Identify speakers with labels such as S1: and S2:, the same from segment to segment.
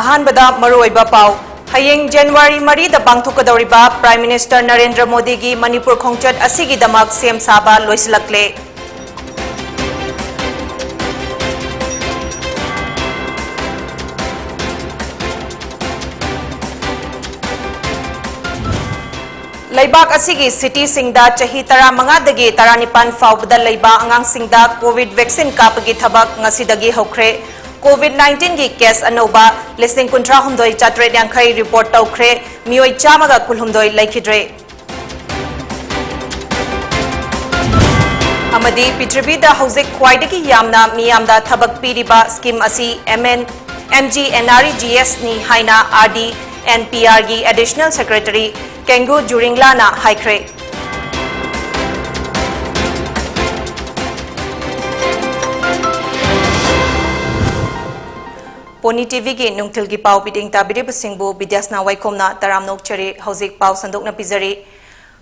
S1: अहानबदा मरुओइबा पाव हयेंग जनवरी मरी द पांगथोकदौरिबा प्राइम मिनिस्टर नरेंद्र मोदी की मणिपुर खोंचत असिगिदमक सेम साबा लोइसलक्ले। लैबाक असिगी सिटी सिंगदा चही 15 19 फाउबदा लैबा अंगांग सिंगदा कोविड वैक्सीन कापगी थबक ngasiदगी हौख्रे। कोविड-19 की केस अनोबा लिस्टिंग 19,450 रिपोर्ट तौख्रे। मियोई चामगा कुलहुमदोई लैखिद्रे। अमदी पृथ्वीदा हौजिक ख्वाइदगी यामना मियामदा थबक पीरिबा स्कीम असी MGNREGS नि हाइना RDNPR की एडिशनल सेक्रेटरी केंगू जुरिंगलाना हाइख्रे। पोनी टीवी की नुंगथिल की पाव पिटिंग ताबिरिब सिंगबु विद्यासना वाइकोमना तरामनोक चरे हौजिक पाव संदोकना पिजरी।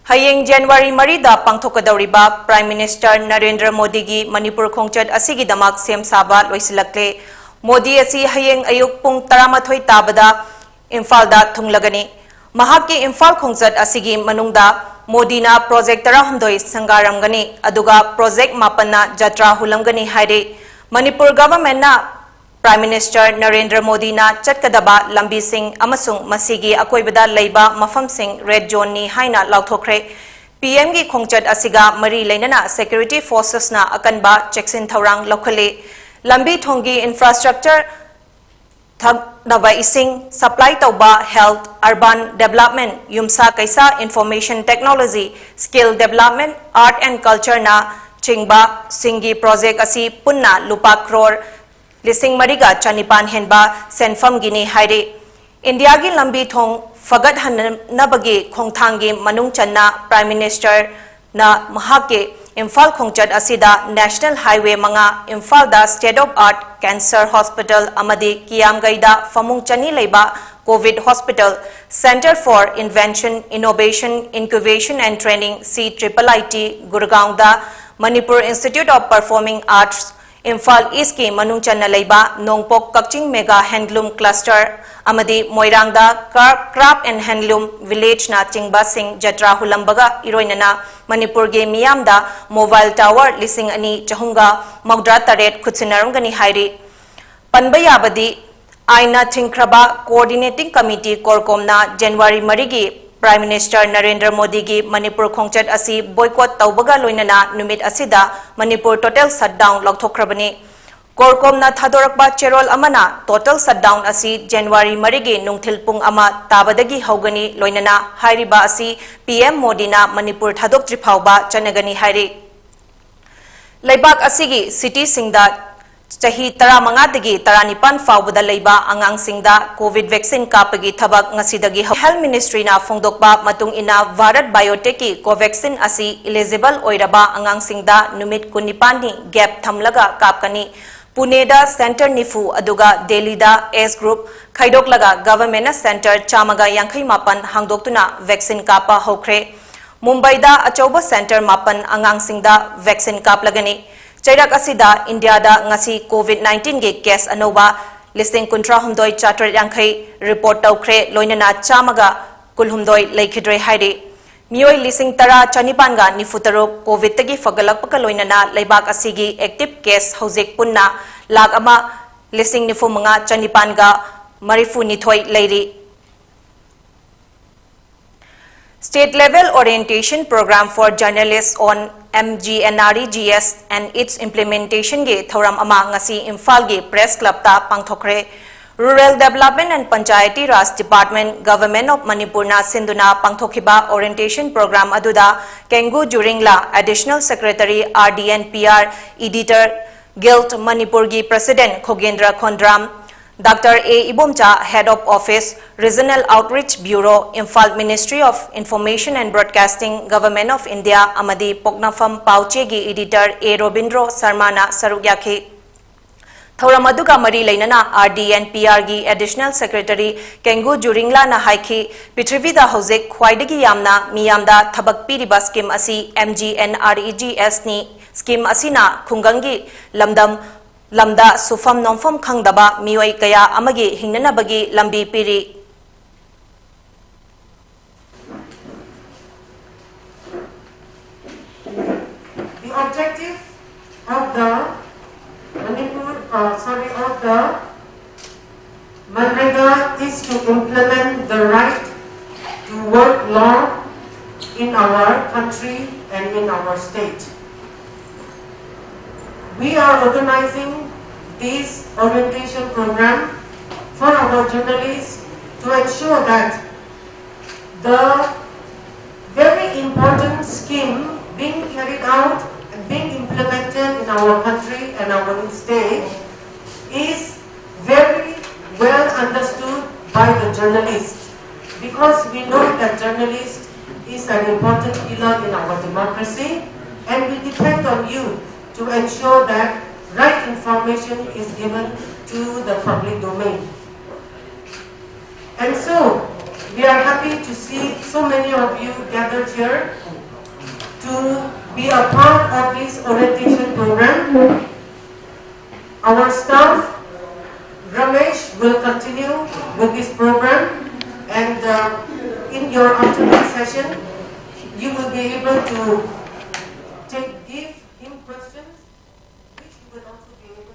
S1: हयेंग जनवरी मरीदा पांगथोकदौरिबा प्राइम मिनिस्टर नरेंद्र मोदी की मणिपुर खोंचत असिगिदमक सेम साबा लोइसलक्ले। मोदी असी हयेंग अयुक पुंग 12 ताबदा इम्फालदा थुंगलगनी। महाकी इम्फाल खोंचत असिगी मनुंगदा मोदीना प्रोजेक्ट 12 संगारमगनी अदुगा प्रोजेक्ट 9 जत्रा हुलमगनी हाइरे। मणिपुर गवर्नमेंटना प्राइम मिनिस्टर नरेंद्र मोदी ना चटकदबा लंबी सिंह अमसुंग मसीगी अकोइबदा लैबा मफम सिंह रेड जोन नि हाइना लाउथोख्रे। पीएम की खोंचत असिगा मरी लेनना सिक्योरिटी फोर्सेस ना अकनबा चेक्सिन थौरांग लौखले। लंबी थोंगी इंफ्रास्ट्रक्चर थगनबा इसिंग सप्लाई तौबा हेल्थ अर्बन डेवलपमेंट युमसा कैसा information technology skill development art and culture ना चिंगबा सिंगी प्रोजेक्ट असी पुन्ना लुपा करोड़ लिसिंग मरीगा चनिपान हेनबा सेनफम गिनी हाइरे। इंडिया की लंबी थोंग फगत हनबगी खोंथांगी मनुंग चन्ना प्राइम मिनिस्टर ना महाके इम्फाल खोंचत असिदा नेशनल हाईवे 5 इम्फाल दा state of art cancer hospital अमदी कियामगैदा फमुंग चनी लेबा covid hospital centre for invention innovation incubation and training CIIT Gurgaon दा Manipur institute of performing arts Imphal east की मनुंग चन्ना लेबा Nongpok Kakching mega handloom cluster अमदी मोइरांगदा क्राफ्ट एंड हैंडलूम विलेज ना चिंगबा सिंह जत्रा हुलंबगा इरोइनना मणिपुर के मियामदा मोबाइल टावर लिसिंग अनि चहुंगा मौद्रा तरेट खुत्सिनरंगनी हाइरी। पनबयाबदी आइना थिंख्रबा कोऑर्डिनेटिंग कमिटी कोरकोमना जनवरी मरीगी प्राइम मिनिस्टर नरेंद्र मोदी की मणिपुर खोंचत असी बॉयकॉट तौबगा लोइनना नुमित असिदा मणिपुर टोटल शटडाउन लौथोख्रबनी। कोरकोमना थादोरकबा चेरोल अमना टोटल शटडाउन असी जनवरी मरीगी नुंगथिल पुंग अमा ताबदगी हौगनी लोइनना हाइरिबा असी PM मोदीना मणिपुर थादोक्ट्रि फावबा चनगनी हाइरि। लैबाक असिगी सिटी सिंगदा चही 15 19 फाउबदा लैबा अंगांग सिंगदा कोविड वैक्सीन कापगी थबक ngasiदगी हेल्थ मिनिस्ट्री ना फोंदोकबा मतुंग इना भारत बायोटेक की कोवैक्सीन असी इलिजिबल ओइरबा अंगांग सिंगदा नुमित 19 नि गैप थमलगा कापकनी। पुनेदा सेंटर निफु अदुगा दिल्लीदा एस ग्रुप खैदोकलगा गवर्नमेंट सेंटर 450 हांगदोक्तुना वैक्सीन कापा हौख्रे। मुंबईदा अचौबा सेंटर 9 अंगांग सिंगदा वैक्सीन कापलगनी। चैरक असिदा इंडियादा ngasi कोविड-19 के केस अनोबा लिस्टिंग 19,450 रिपोर्ट तौख्रे लोइनना चामगा कुलहुमदोई लैखिद्रे हाइरे। मियोई लिसिंग 10,450 निफुतरो कोविड तगी फगलकपका लोइनना लैबाक असिगी एक्टिव केस हौजिक पुन्ना 1,95,450 मरीफुनिथोई लैरी। State level orientation program for journalists on MGNREGS and its implementation ge thoram ama ngasi Imphal ge press club ta pangthokre। Rural Development and Panchayati Raj Department Government of Manipur na sinduna pangthokhiba orientation program aduda Kengu Juringla Additional Secretary RDNPR Editor Guild Manipur gi President Khogendra Khondram Dr. A. Ibomcha, Head of Office, Regional Outreach Bureau, Imphal Ministry of Information and Broadcasting, Government of India, Amadi Poknafam Pauchegi Editor A. Robindro Sarmana Sarugyaki. Thoramaduga Mari Lainana RDNPR gi Additional Secretary Kengu Juringla na haiki Pitrivida Hosek Khwaidagi Yamna Miyamda Thabak Piriba Scheme Asi MGNREGS ni Scheme Asina Khungangi Lamdam lamda sufam nomfam khangdaba mioi kaya amagi hingnanabagi lambi piri.
S2: The objective of the Manrega is to implement the right to work law in our country and in our state. We are organizing this orientation program for our journalists to ensure that the very important scheme being carried out and being implemented in our country and our state is very well understood by the journalists, because we know that journalists is an important pillar in our democracy, and we depend on you to ensure that right information is given to the public domain. And so, we are happy to see so many of you gathered here to be a part of this orientation program. Our staff, Ramesh, will continue with this program, and in your afternoon session, you will be able to give him questions, which you will also be able to.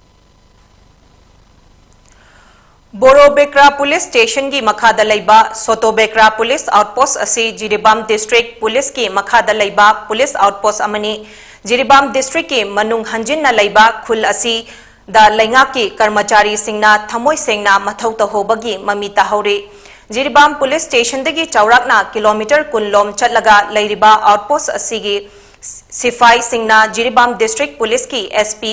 S1: Borobekra Police Station ki makhada laiba Sotobekra Police Outpost asi Jiribam District Police ki makhada laiba Police Outpost amani Jiribam District ki manung hanjin na laiba khul asi da laingak ki karmachari singna thamoi sengna mathau tahobagi mamita hauri. Jiribam Police Station dagi chaurakna kilometer kunlom chatlaga lairiba outpost asigi Sifai Singna Jiribam District Police ki SP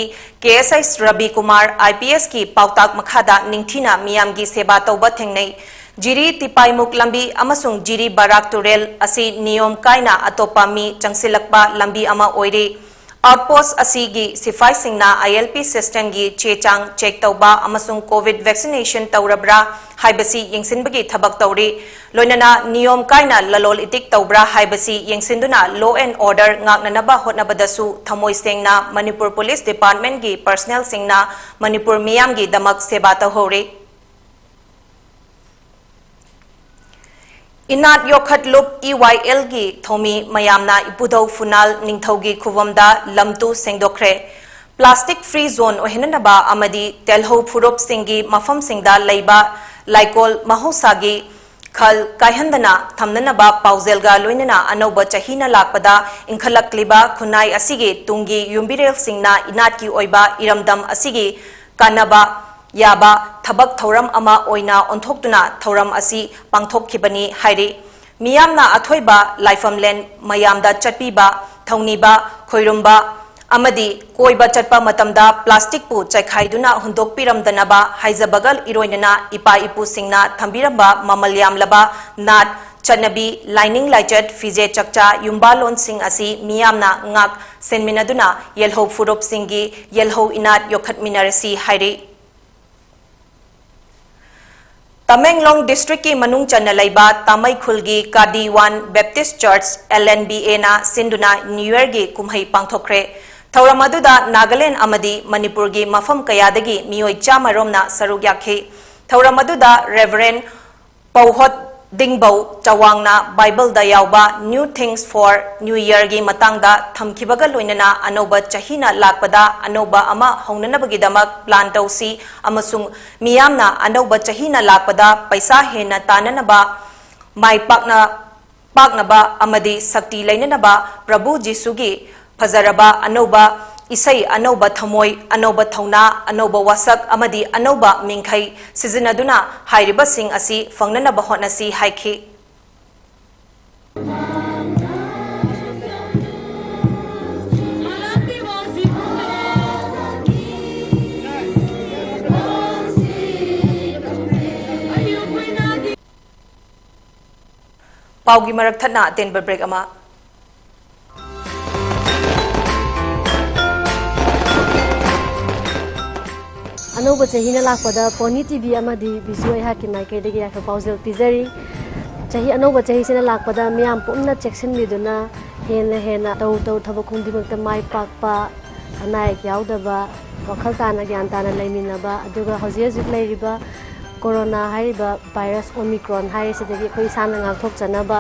S1: KSI Rabi Kumar IPS ki pautak makhada ningthina miyamgi seba tauba thengnei. Jiri Tipai Muk lambi amasung Jiri Barak Turel asi niyom kaina atopa mi changsilakpa lambi ama oire. Outpost asigi Sifai Singna ILP system gi chechang check tauba amasung COVID vaccination taurabra haibasi yengsinbagi thabak tauri. Loinana niyom kaina lalol itik taubra haibasi yengsinduna law and order ngaknanaba hotnabadasu thamoi sengna Manipur Police Department gi personnel singna Manipur miyam gi damak seba tahore. Inat Yokhat Lup EYL gi thomi mayamna ipudau funal ningthaugi khuvamda lamtu sengdokre. Plastic free zone ohenanaba amadi telho phurup singi mafam singda laiba laikol mahosagi khal kaihandana thamnanaba pauzelga loinana anoba chahina lakpada inkhalakliba khunai asige tungi yumbirel singna inat ki oiba iramdam asige kanaba yaba thabak thoram ama oina onthokduna thoram asi pangthokkibani hairi. Miyamna athoiba laifamlen mayamda chatpiba thongniba khoirumba amadi koiba chatpa matamda plastic pu chaikhaiduna hundokpiramdanaba haizabagal iroinana ipa ipu singna thambiramba mamalyam laba nat chanabi lining laichat fije chakcha yumbalon sing asi miyamna ngak senminaduna yelho furup singi yelho inat yokhat minarasi hairi. Tamenglong District ki manung channa laiba Tamai Khulgi Kadi 1 Baptist Church LNBA na sinduna New Year gi kumhai pangthokre. Thauramadu Nagaland amadi Manipur gi mafam kayadagi mioi chamaromna saruk yakhi. Thauramadu Reverend Pauhot Dingbau Chawangna Bible da yauba New Things for New Year gi matangda thamkibaga loinana anoba chahina lakpada anoba ama hongnanabagi damak plan tausi amasung miyamna anoba chahina lakpada paisa hena tananaba mai paknaba amadi sakti lainanaba Prabhu Jisugi Pazaraba anoba isai anoba thamoi anoba thauna anoba wasak amadi anoba mingkhai sizinaduna hairiba sing asi fangnanaba hotnasi haikhi. Paugi marak thana tenber break ama.
S3: Anoba chahina lakpada Pony TV amadi bisoi haki maike degi yakha pausel pizari chahi anoba chahi sina lakpada miyam pumna section liduna hena tau thabak khungdimakta mai pakpa anai yaudaba वखल ताना ज्ञान ताना लेमिनबा अदुगा हौजिक हौजिक लेरिबा corona हारिबा virus Omicron हारिसिदगी अखोई साना ngaktokjanaba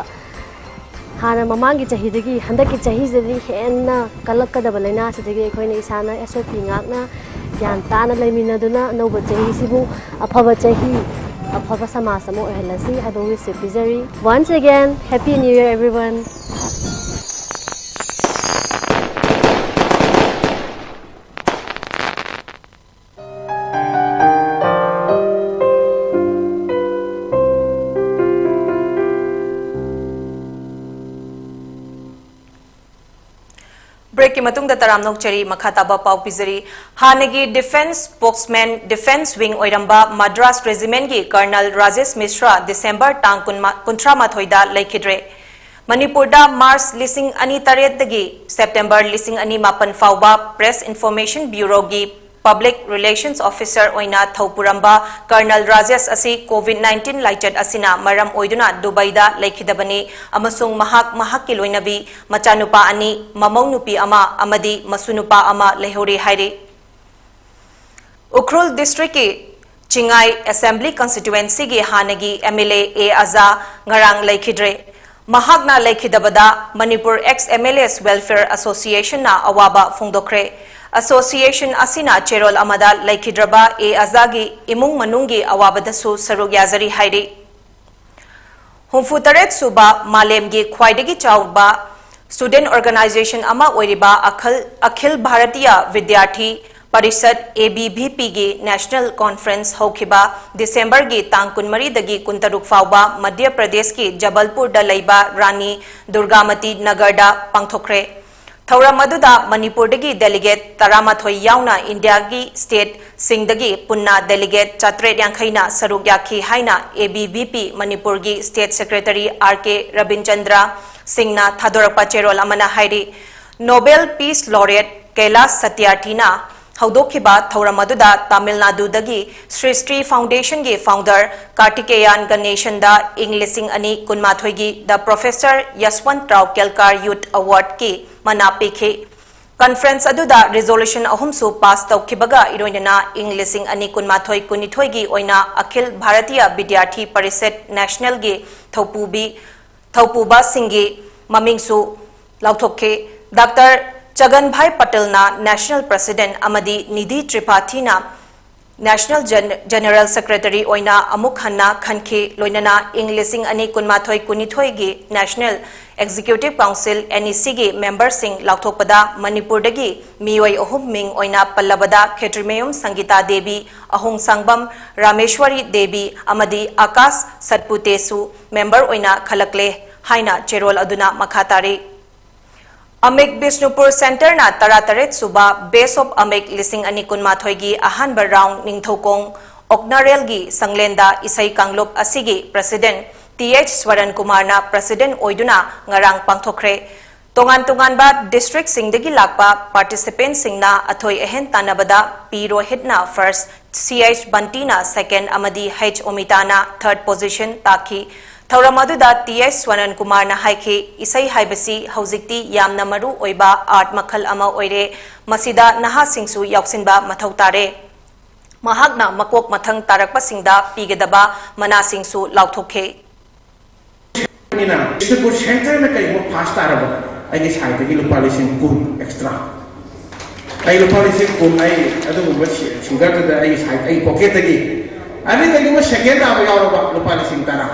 S3: हाना ममांगी चाहिदगी हंदकी चाहिदगी हेन्ना कलक्कदबा लैना सिदगी अखोइना इसाना SOP ngakna ज्ञान ताना लेमिनदुना अनौबा चाहिसिबु अफबा चाहि अफबा समाज अमा ओइहलसी हाइबा विश पिजरी once again happy new year everyone.
S1: Break की मतुंग तराम नोकचरी मखाताबा पाउ पिजरी हानेगी डिफेंस स्पोक्समैन डिफेंस विंग ओइरंबा मद्रास रेजिमेंट की कर्नल राजेश मिश्रा दिसंबर टांग 13 लेखिद्रे मणिपुर मार्च 2008 सेप्टेम्बर 2009 फाउबा प्रेस इन्फॉर्मेशन ब्यूरो की पब्लिक रिलेशंस ऑफिसर ओइना थौपुरंबा कर्नल राजेश असी कोविड-19 लाइचट असिना मरम ओइदुना दुबईदा लेखिदबनी अमसुंग महाक की लोइनबी मचानुपा अनि ममौ नुपी अमा अमदी मसुनुपा अमा लेहोरी हाइरे उखरुल डिस्ट्रिक्ट की चिंगाई असेंबली कंस्टिट्युएंसी की हानगी MLA A Aza ngarang लेखिद्रे महाकना लेखिदबदा Manipur ex MLAs welfare association ना अवाबा फोंदोखरे एसोसिएशन असिना चेरोल अमदा लेखिद्रबा ए अजागी इमुंग मनुंगी अवाबदसु सरुग याजरी हाइरी हुंफुतरेत सुबा मालेमगी ख्वाइदगी चाउबा स्टूडेंट ऑर्गेनाइजेशन अमा ओइरिबा अखिल भारतीय विद्यार्थी परिषद ABVP की नेशनल कॉन्फ्रेंस होखिबा दिसंबर की तांग 13 दगी 13 फाउबा मध्य प्रदेश की जबलपुर दा लैबा रानी दुर्गामती नगर दा पांगथोखरे थौरम अदुदा मणिपुर दगी डेलीगेट 13 याउना इंडिया की स्टेट सिंगदगी पुन्ना डेलीगेट 450 सरुक याखी हाइना ABVP मणिपुर की स्टेट सेक्रेटरी RK रबिनचंद्र सिंहना थादोरपा चेरोल अमना हाइरी नोबेल पीस लॉरेट कैलाश सत्यार्थीना हौदोखिबा थौरम अदुदा तमिलनाडुदगी श्री श्री फाउंडेशन की फाउंडर कार्तिकेयन गणेशन दा इंग 2019 की the professor Yashwant Rao Kelkar youth award की मना पीखे कॉन्फ्रेंस अदुदा रिजोल्यूशन अहुमसु पास तौखिबगा इरोइना इंग 2019 की ओइना अखिल भारतीय विद्यार्थी परिषद नेशनल की थौपुबा सिंगी ममिंगसु लाउथोखे डॉक्टर चगन भाई पटेल ना नेशनल प्रेसिडेंट अमदी निधि त्रिपाठी ना नेशनल जनरल सेक्रेटरी ओइना अमुक हन्ना खनखे लोइनना इंग 2019 की नेशनल एग्जीक्यूटिव काउंसिल NEC की मेंबर सिंह लाउथोपदा मणिपुर दगी मियोय अहुम मिंग ओइना पल्लबदा खेत्रिमेयुम संगीता देवी अहुंग संगबम रामेश्वरी देवी अमदी आकाश सतपुतेसु मेंबर ओइना खलकले हाइना चेरोल अदुना मखातारी अमिक बिष्णुपुर सेंटर ना 13 सुबा बेस ऑफ अमिक 2019 की अहानब राउंड निंगथौकोंग ओक्नारेल की संगलेंदा इसई कांगलोप असिगी प्रेसिडेंट TH स्वरण कुमार ना प्रेसिडेंट ओइदुना ngarang पांगथोखरे तोंगान बा डिस्ट्रिक्ट सिंगदगी लाकपा पार्टिसिपेंट सिंगना अथोय अहेन तानबदा P रोहितना फर्स्ट CH बंटीना सेकंड अमदी H ओमिताना थर्ड पोजीशन ताकि थौरम अदुदा TH स्वरण कुमार ना हाइखे इसई हाइबसी हौजिक्ति यामना मरु ओइबा आर्ट मखल अमा ओइरे मसिदा नहा सिंगसु याउसिनबा मथौ तारे महाकना मकोक मथंग तारकपा सिंगदा पीगदबा मना सिंगसु लाउथोखे
S4: निना बिष्णुपुर सेंटर में कई वो फास्ट तारबा आइगे साइड की लुपा लिसिंग कुन एक्स्ट्रा आई लुपा लिसिंग कुन आई अदुगुबा सिंगर दा आई साइड आई पॉकेट तगी अने तगी वो सेकंड आबा यावबा लुपा लिसिंग तारा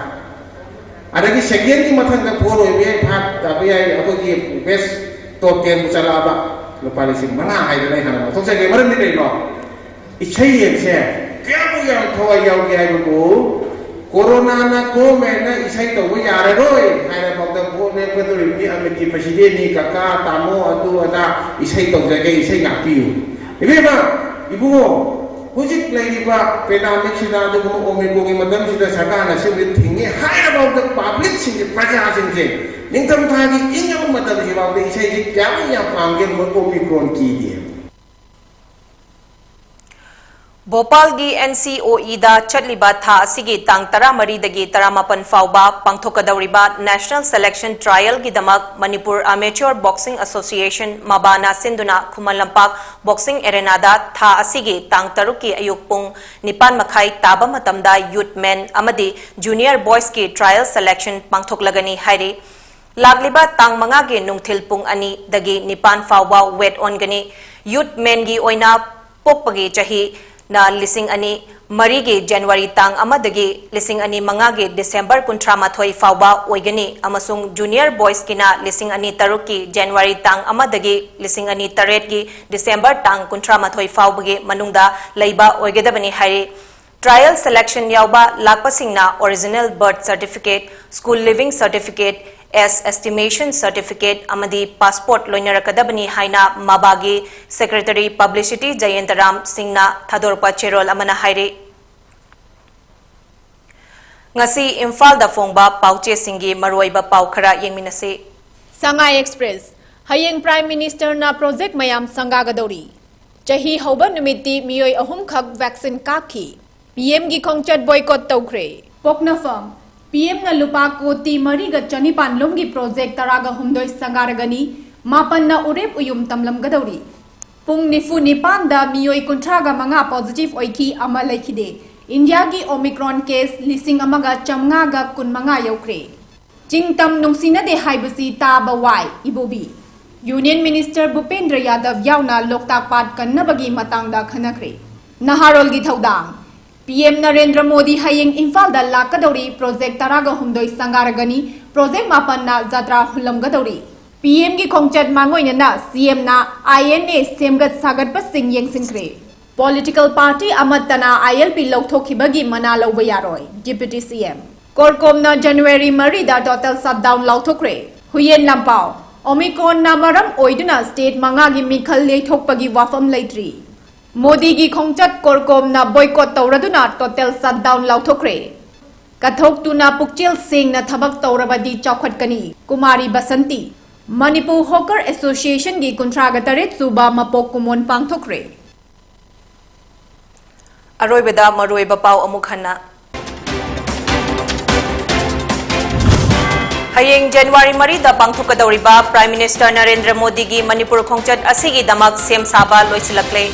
S4: अदगी सेकेंड की मथंग फोर ओइबे भाग ताबे आई अखोगी बेस्ट टॉप 10 चलाबा लुपा लिसिंग मना हाइदनै हाना थोकसगे मरन नि लो इछै येसे क्याबु याम थवा यावगे हाइबो कोरोना ना को मेना इछै तौबो याररोय हाइना बगदा बोने पदुरिमि अमिति प्रेसिडेंट नि काका तामो अदु अदा इछै तौजगे इछै गापियु इबेबा इबुगो हुजिक लेरिबा पेंडेमिक सिदा दुगु ओमिक्रोन की मदम सिदा सरकार सिबि थिंगे हाइना बगदा पब्लिक सिंगे प्रजा सिंगे निंगतम थागी इंगम मदम हिबावदे इछै जि क्याबु या पांगे ओमिक्रोन की दिए
S1: भोपाल की NCOE दा चटलिबा था असिगी तांग 13 दगी 18 फाउबा पांगथोकदौरिबा नेशनल सिलेक्शन ट्रायल की दमक Manipur amateur boxing association मबाना सिंधुना खुमन लंपाक boxing एरेनादा था असिगी तांग 3 की अयुक पुंग 9 मखाई ताबा मतमदा यूथ मेन अमदी जूनियर बॉयज की ट्रायल सिलेक्शन पांगथोकलगनी हाइरी लागलिबा तांग 5 की नुंगथिल पुंग 2 दगी 9 फाउबा वेट ऑनगनी यूथ मेन की ओइना पोकपगी चही ना लिसिंग अनि मरी के जनवरी तांग अमदगी लिसिंग अनि मंगा के दिसंबर 18 फाउबा ओइगनी अमसुंग जूनियर बॉयज की ना लिसिंग अनि 3 की जनवरी तांग अमदगी लिसिंग अनि 3 की दिसंबर तांग 18 फाउबगे मनुंगदा लैबा ओइगदबनी हाइरे ट्रायल सिलेक्शन यावबा लाकपसिंगना original birth certificate school living certificate एस एस्टिमेशन सर्टिफिकेट अमदी पासपोर्ट लोइनरकदबनी हाइना माबागी सेक्रेटरी पब्लिसिटी जयंतराम सिंहना थादोरपा चेरोल अमना हाइरे ngasi imphal da phongba pauche singi maroiba pau khara yengminase
S5: Sangai Express hayeng Prime Minister na project mayam sanga gadori chahi hoba numiti miyoi ahum khak vaccine kakhi PM gi khongchat boycott tawkhre pokna firm PM na lupa koti mari ga chanipan lomgi project taraga humdoi sangaragani mapan na urep uyum tamlam gadori pung nifu nipan da miyoi kuntraga manga positive oiki ama laikide India की Omicron case लिसिंग अमगा चमगा गा कुनमंगा यौख्रे चिंगतम नुंगसिनदे हाइबसी ताबा Y Ibobi union minister Bhupender Yadav यावना लोकताक पाट कन्नबगी मतंगदा खनख्रे नहारोल की थौदांग पीएम नरेंद्र मोदी हयेंग इम्फाल दा लाकदौरी प्रोजेक्ट तरागा हुमदोई संगारगनी प्रोजेक्ट मापन्ना जात्रा हुलमगदौरी पीएम की खोंगचत मांगोइना सीएम ना INA सेमगत सागत पसिंग येंगसिनख्रे Political party amatana ILP lauthokibagi mana lauba yaroi Deputy CM Korkom na January marida total shutdown lauthokre Huyen lampao Omicron na maram oiduna state mangagi mikhal leithokpagi wafam leitri Modi gi khongchat Korkom na boycott tawraduna total shutdown lauthokre Kathok tu na Pukchil Singh na thabak tawrabadi chawkhatkani Kumari Basanti Manipur Hawker Association gi kuntragataret suba mapok kumon pangthokre
S1: अरोइबदा मरोइबा पाव अमुक हन्ना हयेंग जनवरी मरी दा पांगथोकदौरिबा प्राइम मिनिस्टर नरेंद्र मोदी की मणिपुर खोंगचत असिगी दमक सेम साबा लोइसिलक्ले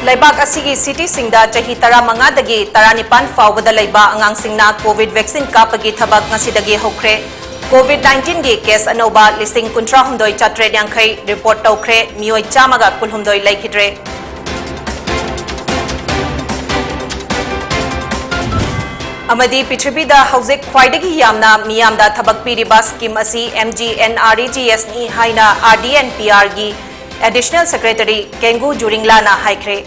S1: Laibak asigi city singda chahi 15 dagi 19 फाउबदा लैबा अंगांग सिंगना कोविड वैक्सीन कापगी थबक ngasi होख्रे कोविड 19 गी केस अनोबा लिसिंग 19 चट्रेट यांखै रिपोर्ट तौख्रे मियोय चामगा कुलहुमदोय लैखिद्रे अमदी पृथ्वीदा हौजिक ख्वाइदगी यामना मियामदा थबक पीरिबा स्कीम असि MGNREGS नि हाइना RDNPR गी एडिशनल सेक्रेटरी केंगू जुरिंगलाना हाइख्रे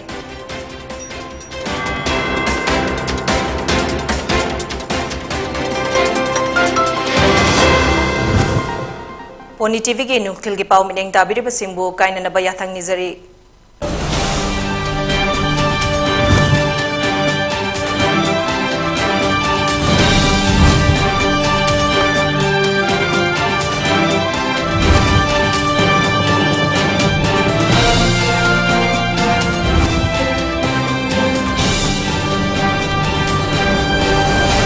S1: पोनी टीवी के नुखिल के पाव मिनेंग ताबिरिबसिंगबु काइननबा याथंग निजरी